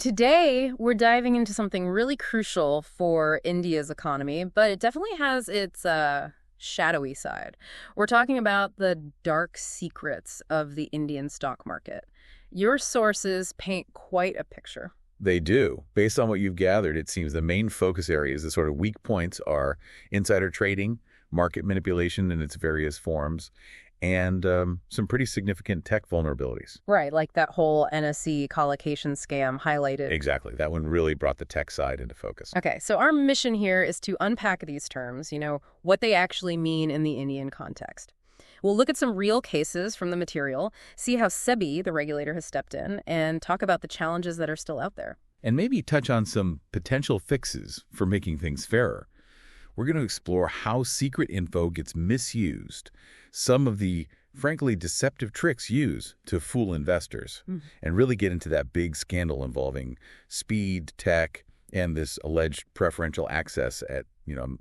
Today, we're diving into something really crucial for India's economy, but it definitely has its shadowy side. We're talking about the dark secrets of the Indian stock market. Your sources paint quite a picture. They do. Based on what you've gathered, it seems the main focus areas, the sort of weak points, are insider trading, market manipulation in its various forms, and some pretty significant tech vulnerabilities. Right, like that whole NSE colocation scam highlighted. Exactly. That one really brought the tech side into focus. Okay, so our mission here is to unpack these terms, what they actually mean in the Indian context. We'll look at some real cases from the material, see how SEBI, the regulator, has stepped in, and talk about the challenges that are still out there. And maybe touch on some potential fixes for making things fairer. We're going to explore how secret info gets misused, some of the, frankly, deceptive tricks used to fool investors, and really get into that big scandal involving speed, tech, and this alleged preferential access at,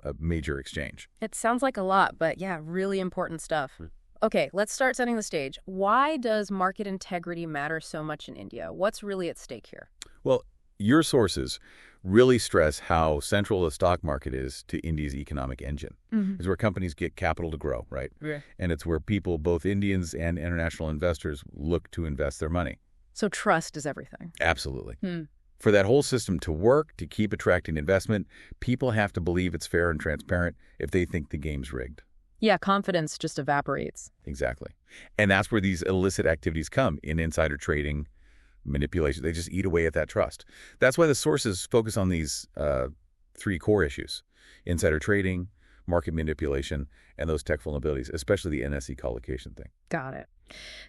a major exchange. It sounds like a lot, but yeah, really important stuff. Okay, let's start setting the stage. Why does market integrity matter so much in India? What's really at stake here? Well, your sources really stress how central the stock market is to India's economic engine. It's where companies get capital to grow, right? Yeah. And it's where people, both Indians and international investors, look to invest their money. So trust is everything. Absolutely. For that whole system to work, to keep attracting investment, people have to believe it's fair and transparent if they think the game's rigged. Yeah, confidence just evaporates. Exactly. And that's where these illicit activities come in insider trading, manipulation. They just eat away at that trust. That's why the sources focus on these three core issues: insider trading, market manipulation, and those tech vulnerabilities, especially the NSE colocation thing. Got it.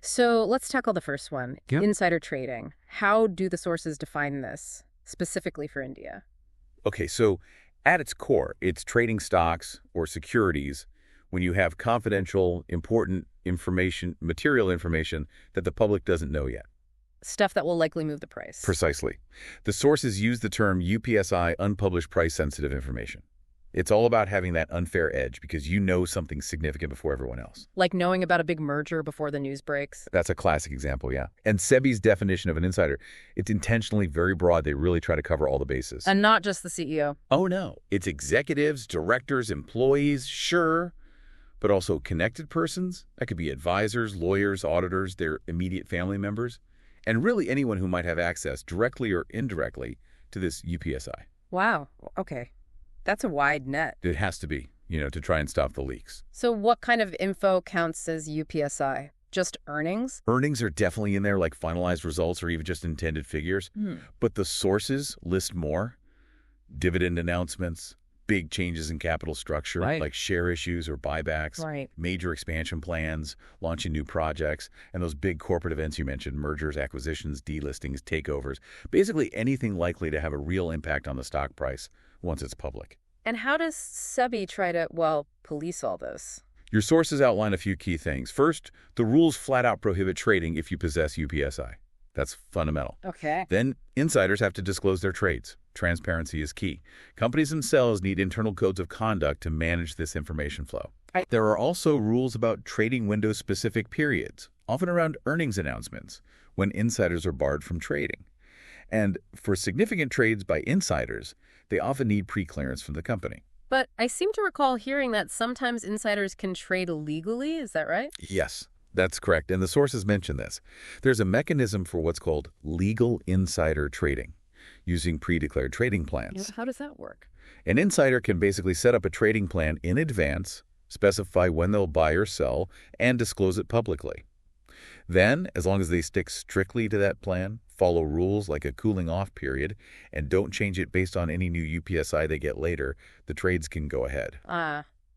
So let's tackle the first one, insider trading. How do the sources define this, specifically for India? Okay, so at its core, it's trading stocks or securities when you have confidential, important information, material information that the public doesn't know yet. Stuff that will likely move the price. Precisely. The sources use the term UPSI, unpublished price-sensitive information. It's all about having that unfair edge because you know something significant before everyone else. Like knowing about a big merger before the news breaks. That's a classic example, yeah. And SEBI's definition of an insider, it's intentionally very broad. They really try to cover all the bases. And not just the CEO. Oh, no. It's executives, directors, employees, sure, but also connected persons. That could be advisors, lawyers, auditors, their immediate family members, and really anyone who might have access, directly or indirectly, to this UPSI. Wow. Okay. That's a wide net. It has to be, to try and stop the leaks. So what kind of info counts as UPSI? Just earnings? Earnings are definitely in there, like finalized results or even just intended figures. But the sources list more: dividend announcements, big changes in capital structure, like share issues or buybacks, major expansion plans, launching new projects, and those big corporate events you mentioned: mergers, acquisitions, delistings, takeovers, basically anything likely to have a real impact on the stock price once it's public. And how does SEBI try to, police all this? Your sources outline a few key things. First, the rules flat out prohibit trading if you possess UPSI. That's fundamental. Okay. Then insiders have to disclose their trades. Transparency is key. Companies themselves need internal codes of conduct to manage this information flow. There are also rules about trading window-specific periods, often around earnings announcements, when insiders are barred from trading. And for significant trades by insiders, they often need pre-clearance from the company. But I seem to recall hearing that sometimes insiders can trade illegally. Is that right? Yes, that's correct. And the sources mention this. There's a mechanism for what's called legal insider trading, using pre-declared trading plans. How does that work? An insider can basically set up a trading plan in advance, specify when they'll buy or sell, and disclose it publicly. Then, as long as they stick strictly to that plan, follow rules like a cooling off period, and don't change it based on any new UPSI they get later, the trades can go ahead.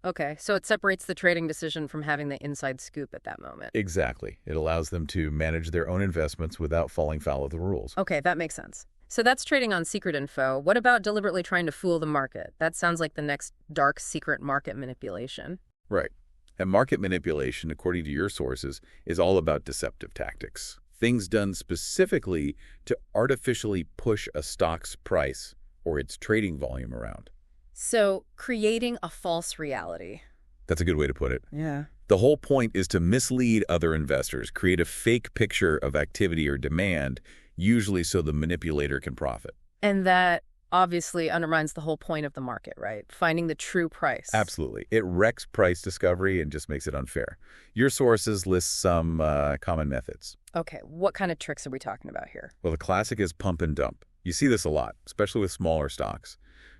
Okay. So it separates the trading decision from having the inside scoop at that moment. Exactly. It allows them to manage their own investments without falling foul of the rules. Okay, that makes sense. So that's trading on secret info. What about deliberately trying to fool the market? That sounds like the next dark secret market manipulation. Right. And market manipulation, according to your sources, is all about deceptive tactics. Things done specifically to artificially push a stock's price or its trading volume around. So creating a false reality. That's a good way to put it. Yeah. The whole point is to mislead other investors, create a fake picture of activity or demand, usually so the manipulator can profit. And that obviously undermines the whole point of the market, right? Finding the true price. Absolutely. It wrecks price discovery and just makes it unfair. Your sources list some common methods. Okay, what kind of tricks are we talking about here? Well, the classic is pump and dump. You see this a lot, especially with smaller stocks.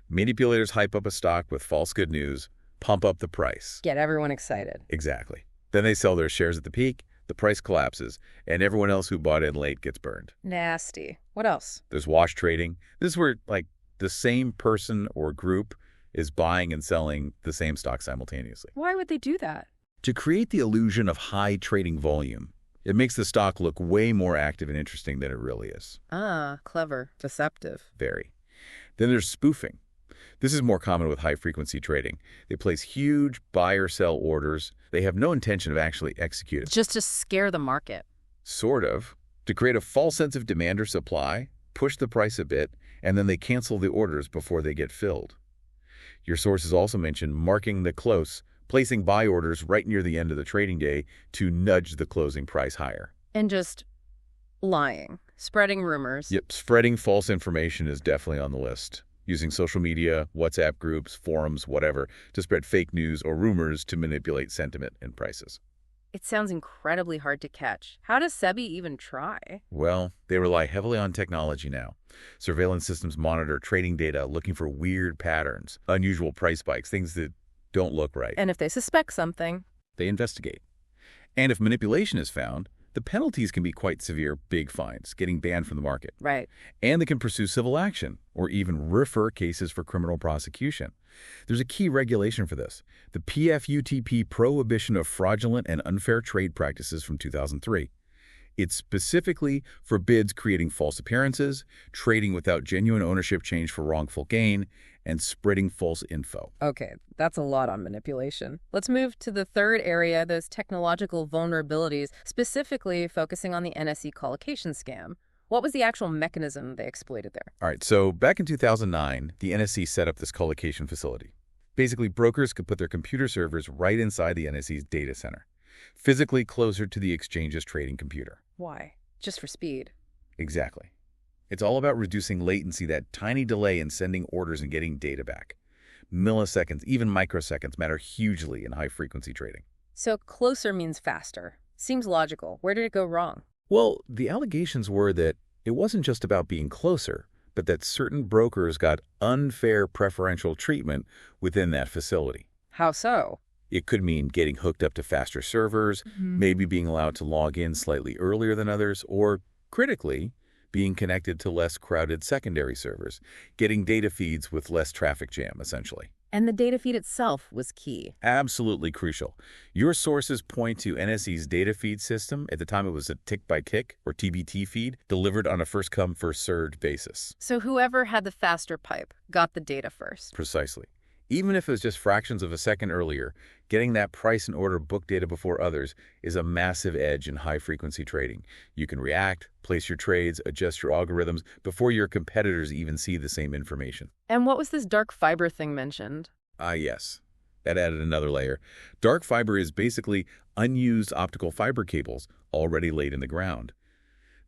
Manipulators hype up a stock with false good news, pump up the price. Get everyone excited. Exactly. Then they sell their shares at the peak, the price collapses, and everyone else who bought in late gets burned. Nasty. What else? There's wash trading. This is where, the same person or group is buying and selling the same stock simultaneously. Why would they do that? To create the illusion of high trading volume, it makes the stock look way more active and interesting than it really is. Ah, clever. Deceptive. Very. Then there's spoofing. This is more common with high-frequency trading. They place huge buy or sell orders. They have no intention of actually executing. Just to scare the market. Sort of. To create a false sense of demand or supply, push the price a bit, and then they cancel the orders before they get filled. Your sources also mention marking the close, placing buy orders right near the end of the trading day to nudge the closing price higher. And just lying. Spreading rumors. Yep, spreading false information is definitely on the list. Using social media, WhatsApp groups, forums, whatever, to spread fake news or rumors to manipulate sentiment and prices. It sounds incredibly hard to catch. How does SEBI even try? Well, they rely heavily on technology now. Surveillance systems monitor trading data, looking for weird patterns, unusual price spikes, things that don't look right. And if they suspect something, they investigate. And if manipulation is found, the penalties can be quite severe, big fines, getting banned from the market. Right. And they can pursue civil action or even refer cases for criminal prosecution. There's a key regulation for this, the PFUTP Prohibition of Fraudulent and Unfair Trade Practices from 2003. It specifically forbids creating false appearances, trading without genuine ownership change for wrongful gain, and spreading false info. Okay, that's a lot on manipulation. Let's move to the third area, those technological vulnerabilities, specifically focusing on the NSE colocation scam. What was the actual mechanism they exploited there? All right, so back in 2009, the NSE set up this colocation facility. Basically, brokers could put their computer servers right inside the NSE's data center, physically closer to the exchange's trading computer. Why? Just for speed. Exactly. It's all about reducing latency, that tiny delay in sending orders and getting data back. Milliseconds, even microseconds, matter hugely in high-frequency trading. So closer means faster. Seems logical. Where did it go wrong? Well, the allegations were that it wasn't just about being closer, but that certain brokers got unfair preferential treatment within that facility. How so? It could mean getting hooked up to faster servers, maybe being allowed to log in slightly earlier than others, or, critically, being connected to less crowded secondary servers, getting data feeds with less traffic jam, essentially. And the data feed itself was key. Absolutely crucial. Your sources point to NSE's data feed system. At the time, it was a tick-by-tick, or TBT feed, delivered on a first-come, first-served basis. So whoever had the faster pipe got the data first. Precisely. Even if it was just fractions of a second earlier, getting that price and order book data before others is a massive edge in high-frequency trading. You can react, place your trades, adjust your algorithms before your competitors even see the same information. And what was this dark fiber thing mentioned? Yes. That added another layer. Dark fiber is basically unused optical fiber cables already laid in the ground.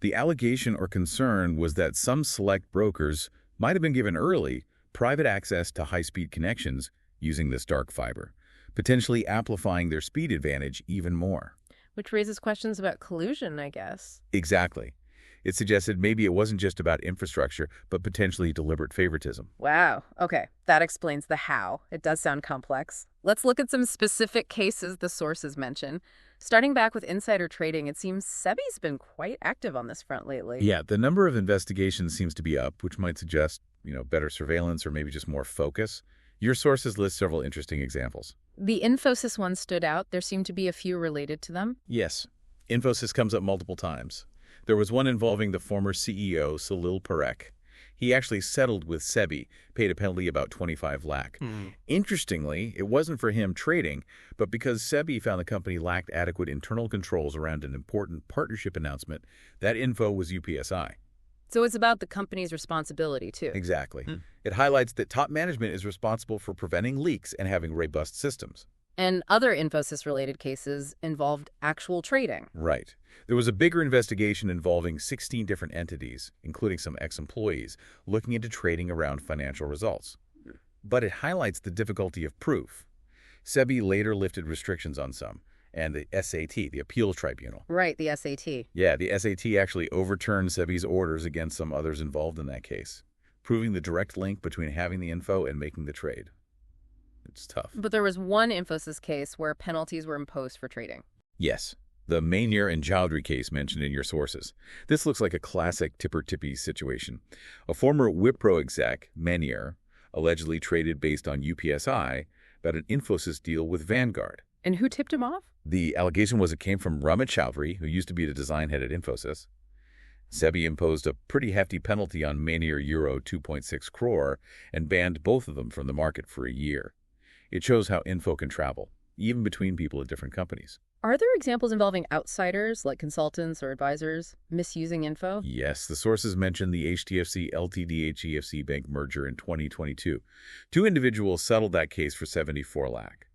The allegation or concern was that some select brokers might have been given early private access to high-speed connections using this dark fiber, potentially amplifying their speed advantage even more. Which raises questions about collusion, I guess. Exactly. It suggested maybe it wasn't just about infrastructure, but potentially deliberate favoritism. Wow. Okay, that explains the how. It does sound complex. Let's look at some specific cases the sources mention. Starting back with insider trading, it seems SEBI's been quite active on this front lately. Yeah, the number of investigations seems to be up, which might suggest, better surveillance or maybe just more focus. Your sources list several interesting examples. The Infosys one stood out. There seem to be a few related to them. Yes. Infosys comes up multiple times. There was one involving the former CEO, Ketan Parekh. He actually settled with SEBI, paid a penalty about 25 lakh. Interestingly, it wasn't for him trading, but because SEBI found the company lacked adequate internal controls around an important partnership announcement, that info was UPSI. So it's about the company's responsibility, too. Exactly. It highlights that top management is responsible for preventing leaks and having robust systems. And other Infosys-related cases involved actual trading. Right. There was a bigger investigation involving 16 different entities, including some ex-employees, looking into trading around financial results. But it highlights the difficulty of proof. SEBI later lifted restrictions on some, and the SAT, the Appeals Tribunal. Right, the SAT. Yeah, the SAT actually overturned SEBI's orders against some others involved in that case, proving the direct link between having the info and making the trade. It's tough. But there was one Infosys case where penalties were imposed for trading. Yes, the Mainier and Chowdhury case mentioned in your sources. This looks like a classic tipper-tippy situation. A former Wipro exec, Mainier, allegedly traded based on UPSI about an Infosys deal with Vanguard. And who tipped him off? The allegation was it came from Ramit Chowdhury, who used to be the design head at Infosys. SEBI imposed a pretty hefty penalty on Mainier euro 2.6 crore and banned both of them from the market for a year. It shows how info can travel, even between people at different companies. Are there examples involving outsiders, like consultants or advisors, misusing info? Yes, the sources mentioned the HDFC Ltd-HEFC Bank merger in 2022. Two individuals settled that case for 74 lakh.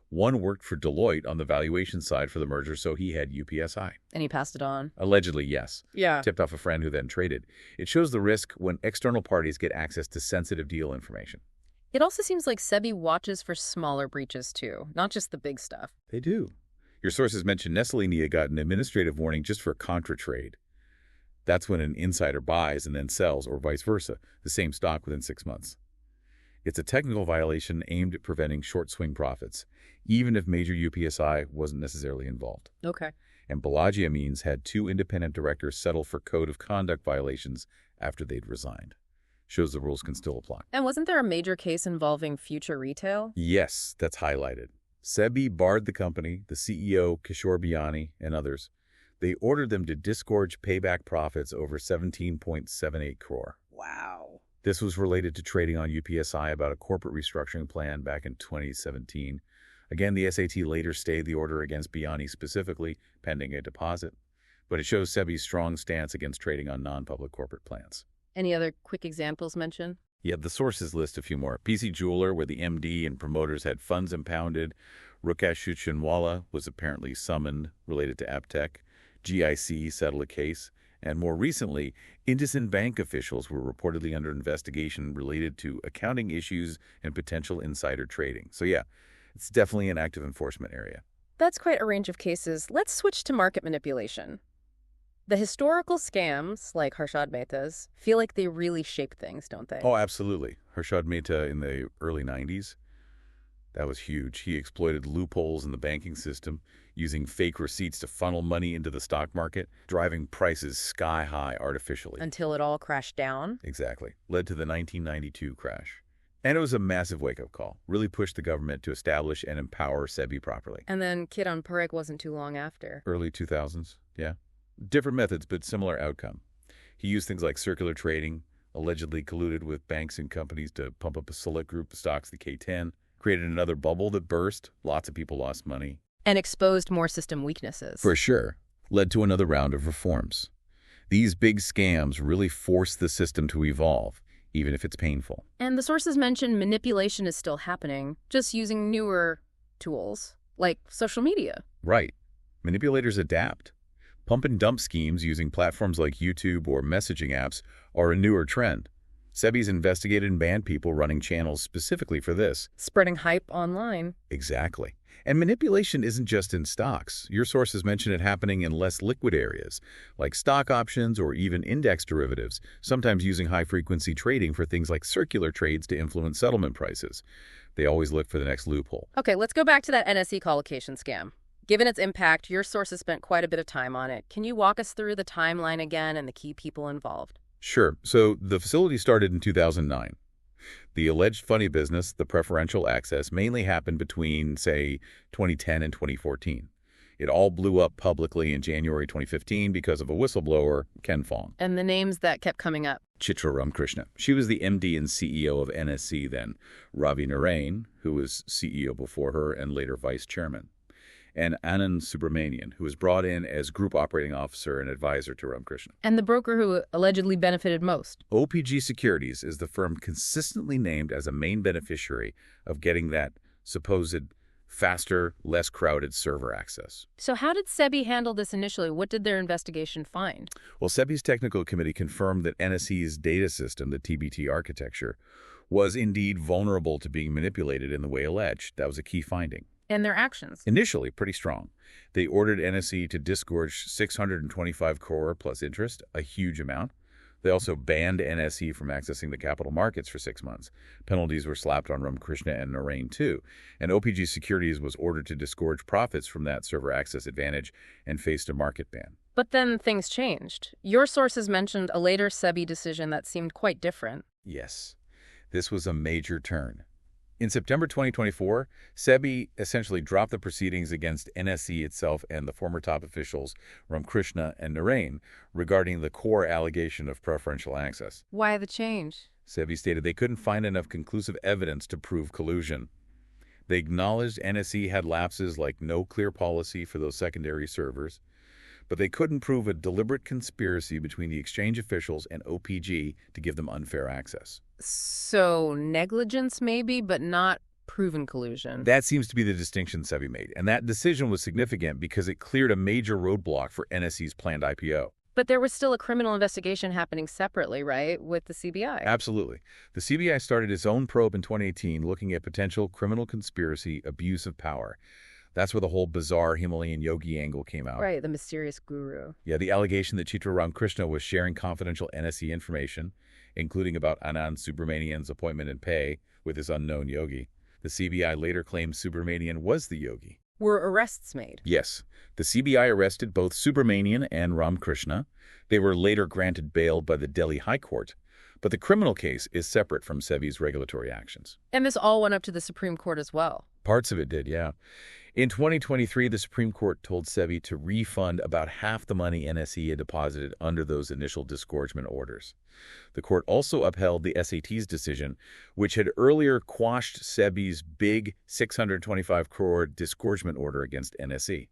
One worked for Deloitte on the valuation side for the merger, so he had UPSI. And he passed it on? Allegedly, yes. Yeah. Tipped off a friend who then traded. It shows the risk when external parties get access to sensitive deal information. It also seems like SEBI watches for smaller breaches, too, not just the big stuff. They do. Your sources mentioned Nestlé got an administrative warning just for contra trade. That's when an insider buys and then sells, or vice versa, the same stock within 6 months. It's a technical violation aimed at preventing short swing profits, even if major UPSI wasn't necessarily involved. Okay. And Balaji Amines had 2 independent directors settle for code of conduct violations after they'd resigned. Shows the rules can still apply. And wasn't there a major case involving Future Retail? Yes, that's highlighted. SEBI barred the company, the CEO, Kishore Biani, and others. They ordered them to disgorge payback profits over 17.78 crore. Wow. This was related to trading on UPSI about a corporate restructuring plan back in 2017. Again, the SAT later stayed the order against Biani specifically, pending a deposit. But it shows SEBI's strong stance against trading on non-public corporate plans. Any other quick examples mentioned? Yeah, the sources list a few more. PC Jeweler, where the MD and promoters had funds impounded. Rukesh Shuchinwala was apparently summoned related to Aptech. GIC settled a case. And more recently, IndusInd Bank officials were reportedly under investigation related to accounting issues and potential insider trading. So yeah, it's definitely an active enforcement area. That's quite a range of cases. Let's switch to market manipulation. The historical scams, like Harshad Mehta's, feel like they really shape things, don't they? Oh, absolutely. Harshad Mehta in the early 90s, that was huge. He exploited loopholes in the banking system, using fake receipts to funnel money into the stock market, driving prices sky high artificially. Until it all crashed down? Exactly. Led to the 1992 crash. And it was a massive wake-up call. Really pushed the government to establish and empower SEBI properly. And then Ketan Parekh wasn't too long after. Early 2000s, yeah. Different methods, but similar outcome. He used things like circular trading, allegedly colluded with banks and companies to pump up a select group of stocks, the K10, created another bubble that burst. Lots of people lost money. And exposed more system weaknesses. For sure. Led to another round of reforms. These big scams really forced the system to evolve, even if it's painful. And the sources mention manipulation is still happening, just using newer tools, like social media. Right. Manipulators adapt. Pump and dump schemes using platforms like YouTube or messaging apps are a newer trend. SEBI's investigated and banned people running channels specifically for this. Spreading hype online. Exactly. And manipulation isn't just in stocks. Your sources mention it happening in less liquid areas, like stock options or even index derivatives, sometimes using high-frequency trading for things like circular trades to influence settlement prices. They always look for the next loophole. Okay, let's go back to that NSE colocation scam. Given its impact, your sources spent quite a bit of time on it. Can you walk us through the timeline again and the key people involved? Sure. So the facility started in 2009. The alleged funny business, the preferential access, mainly happened between, say, 2010 and 2014. It all blew up publicly in January 2015 because of a whistleblower, Ken Fong. And the names that kept coming up? Chitra Ramkrishna. She was the MD and CEO of NSE then. Ravi Narain, who was CEO before her and later vice chairman. And Anand Subramanian, who was brought in as group operating officer and advisor to Ramkrishna. And the broker who allegedly benefited most? OPG Securities is the firm consistently named as a main beneficiary of getting that supposed faster, less crowded server access. So how did SEBI handle this initially? What did their investigation find? Well, SEBI's technical committee confirmed that NSE's data system, the TBT architecture, was indeed vulnerable to being manipulated in the way alleged. That was a key finding. And their actions? Initially, pretty strong. They ordered NSE to disgorge 625 crore plus interest, a huge amount. They also banned NSE from accessing the capital markets for 6 months. Penalties were slapped on Krishna and Narain, too. And OPG Securities was ordered to disgorge profits from that server access advantage and faced a market ban. But then things changed. Your sources mentioned a later SEBI decision that seemed quite different. Yes, this was a major turn. In September 2024, SEBI essentially dropped the proceedings against NSE itself and the former top officials, Krishna and Narain, regarding the core allegation of preferential access. Why the change? SEBI stated they couldn't find enough conclusive evidence to prove collusion. They acknowledged NSE had lapses like no clear policy for those secondary servers, but they couldn't prove a deliberate conspiracy between the exchange officials and OPG to give them unfair access. So negligence maybe, but not proven collusion. That seems to be the distinction SEBI made, and that decision was significant because it cleared a major roadblock for NSE's planned IPO. But there was still a criminal investigation happening separately, right, with the CBI? Absolutely. The CBI started its own probe in 2018 looking at potential criminal conspiracy, abuse of power. That's where the whole bizarre Himalayan yogi angle came out. Right, the mysterious guru. Yeah, the allegation that Chitra Ramakrishna was sharing confidential NSE information, including about Anand Subramanian's appointment and pay, with his unknown yogi. The CBI later claimed Subramanian was the yogi. Were arrests made? Yes. The CBI arrested both Subramanian and Ramakrishna. They were later granted bail by the Delhi High Court. But the criminal case is separate from SEBI's regulatory actions. And this all went up to the Supreme Court as well? Parts of it did, yeah. In 2023, the Supreme Court told SEBI to refund about half the money NSE had deposited under those initial disgorgement orders. The court also upheld the SAT's decision, which had earlier quashed SEBI's big 625 crore disgorgement order against NSE.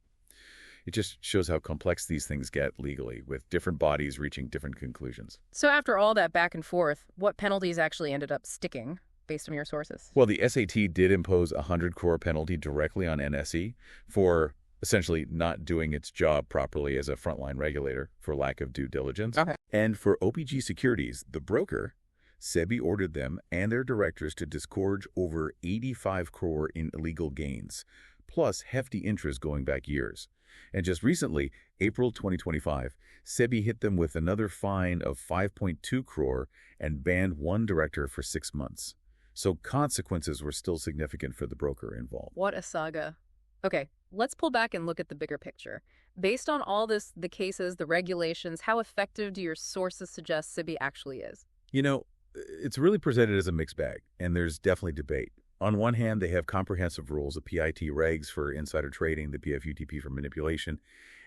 It just shows how complex these things get legally, with different bodies reaching different conclusions. So after all that back and forth, what penalties actually ended up sticking, based on your sources? Well, the SAT did impose a 100 crore penalty directly on NSE for essentially not doing its job properly as a frontline regulator for lack of due diligence. Okay. And for OPG Securities, the broker, SEBI ordered them and their directors to disgorge over 85 crore in illegal gains, plus hefty interest going back years. And just recently, April 2025, SEBI hit them with another fine of 5.2 crore and banned one director for 6 months. So consequences were still significant for the broker involved. What a saga. Okay, let's pull back and look at the bigger picture. Based on all this, the cases, the regulations, how effective do your sources suggest SEBI actually is? You know, it's really presented as a mixed bag, and there's definitely debate. On one hand, they have comprehensive rules, the PIT regs for insider trading, the PFUTP for manipulation,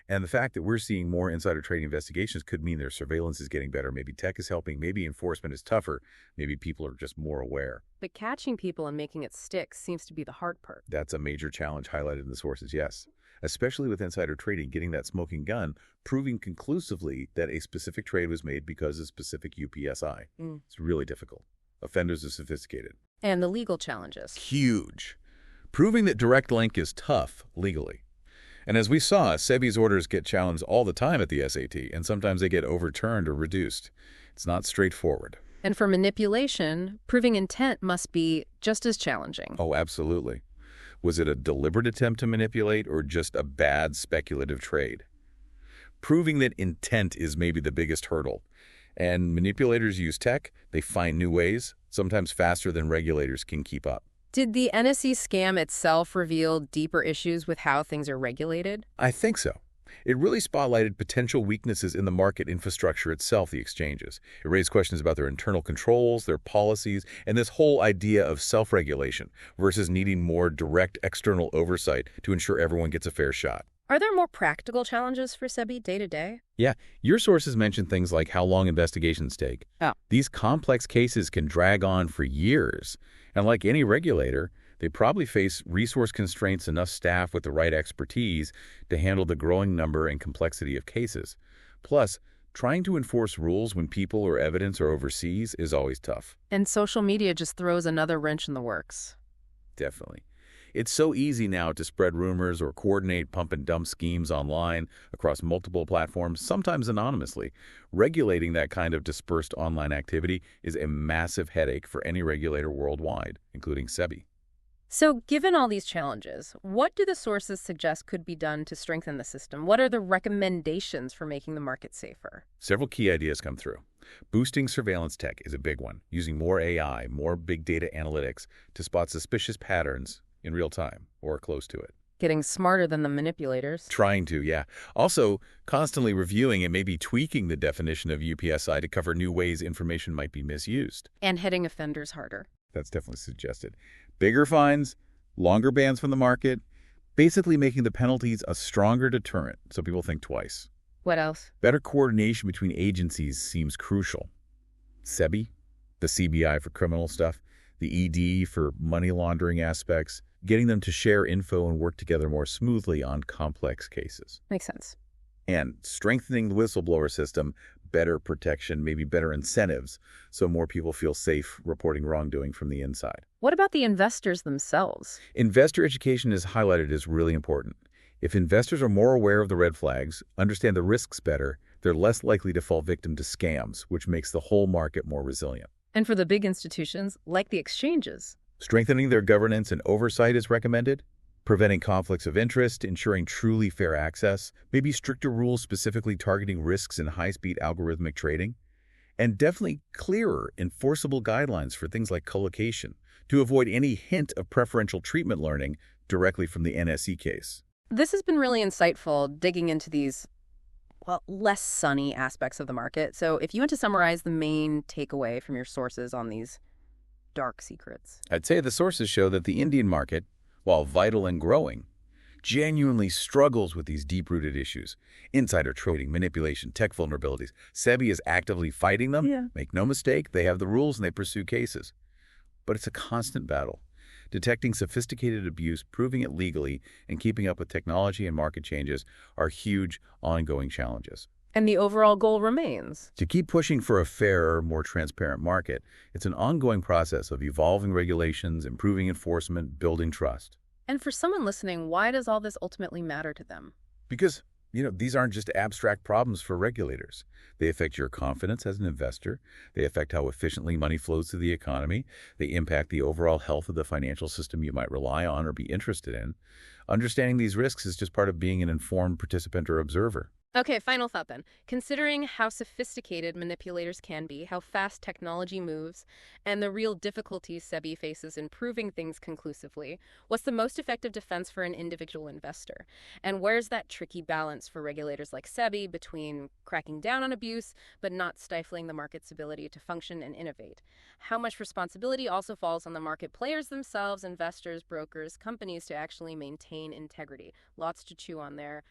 and the fact that we're seeing more insider trading investigations could mean their surveillance is getting better. Maybe tech is helping, maybe enforcement is tougher, maybe people are just more aware. But catching people and making it stick seems to be the hard part. That's a major challenge highlighted in the sources, yes. Especially with insider trading, getting that smoking gun, proving conclusively that a specific trade was made because of specific UPSI. It's really difficult. Offenders are sophisticated. And the legal challenges. Huge. Proving that direct link is tough legally. And as we saw, SEBI's orders get challenged all the time at the SAT, and sometimes they get overturned or reduced. It's not straightforward. And for manipulation, proving intent must be just as challenging. Oh, absolutely. Was it a deliberate attempt to manipulate or just a bad speculative trade? Proving that intent is maybe the biggest hurdle. And manipulators use tech, they find new ways, sometimes faster than regulators can keep up. Did the NSE scam itself reveal deeper issues with how things are regulated? I think so. It really spotlighted potential weaknesses in the market infrastructure itself, the exchanges. It raised questions about their internal controls, their policies, and this whole idea of self-regulation versus needing more direct external oversight to ensure everyone gets a fair shot. Are there more practical challenges for SEBI day to day? Yeah, your sources mention things like how long investigations take. Oh. These complex cases can drag on for years. And like any regulator, they probably face resource constraints, enough staff with the right expertise to handle the growing number and complexity of cases. Plus, trying to enforce rules when people or evidence are overseas is always tough. And social media just throws another wrench in the works. Definitely. It's so easy now to spread rumors or coordinate pump and dump schemes online across multiple platforms, sometimes anonymously. Regulating that kind of dispersed online activity is a massive headache for any regulator worldwide, including SEBI. So, given all these challenges, what do the sources suggest could be done to strengthen the system? What are the recommendations for making the market safer? Several key ideas come through. Boosting surveillance tech is a big one, using more AI, more big data analytics to spot suspicious patterns in real time or close to it. Getting smarter than the manipulators. Trying to, yeah. Also, constantly reviewing and maybe tweaking the definition of UPSI to cover new ways information might be misused. And hitting offenders harder. That's definitely suggested. Bigger fines, longer bans from the market, basically making the penalties a stronger deterrent so people think twice. What else? Better coordination between agencies seems crucial. SEBI, the CBI for criminal stuff, the ED for money laundering aspects, getting them to share info and work together more smoothly on complex cases. Makes sense. And strengthening the whistleblower system, better protection, maybe better incentives, so more people feel safe reporting wrongdoing from the inside. What about the investors themselves? Investor education is highlighted as really important. If investors are more aware of the red flags, understand the risks better, they're less likely to fall victim to scams, which makes the whole market more resilient. And for the big institutions, like the exchanges? Strengthening their governance and oversight is recommended. Preventing conflicts of interest, ensuring truly fair access, maybe stricter rules specifically targeting risks in high-speed algorithmic trading, and definitely clearer, enforceable guidelines for things like colocation to avoid any hint of preferential treatment learning directly from the NSE case. This has been really insightful, digging into these, well, less sunny aspects of the market. So if you want to summarize the main takeaway from your sources on these dark secrets. I'd say the sources show that the Indian market, while vital and growing, genuinely struggles with these deep-rooted issues. Insider trading, manipulation, tech vulnerabilities. SEBI is actively fighting them. Yeah. Make no mistake, they have the rules and they pursue cases. But it's a constant battle. Detecting sophisticated abuse, proving it legally, and keeping up with technology and market changes are huge, ongoing challenges. And the overall goal remains. To keep pushing for a fairer, more transparent market, it's an ongoing process of evolving regulations, improving enforcement, building trust. And for someone listening, why does all this ultimately matter to them? Because, these aren't just abstract problems for regulators. They affect your confidence as an investor. They affect how efficiently money flows through the economy. They impact the overall health of the financial system you might rely on or be interested in. Understanding these risks is just part of being an informed participant or observer. Okay, final thought then. Considering how sophisticated manipulators can be, how fast technology moves, and the real difficulties SEBI faces in proving things conclusively, what's the most effective defense for an individual investor? And where's that tricky balance for regulators like SEBI between cracking down on abuse but not stifling the market's ability to function and innovate? How much responsibility also falls on the market players themselves, investors, brokers, companies to actually maintain integrity? Lots to chew on there.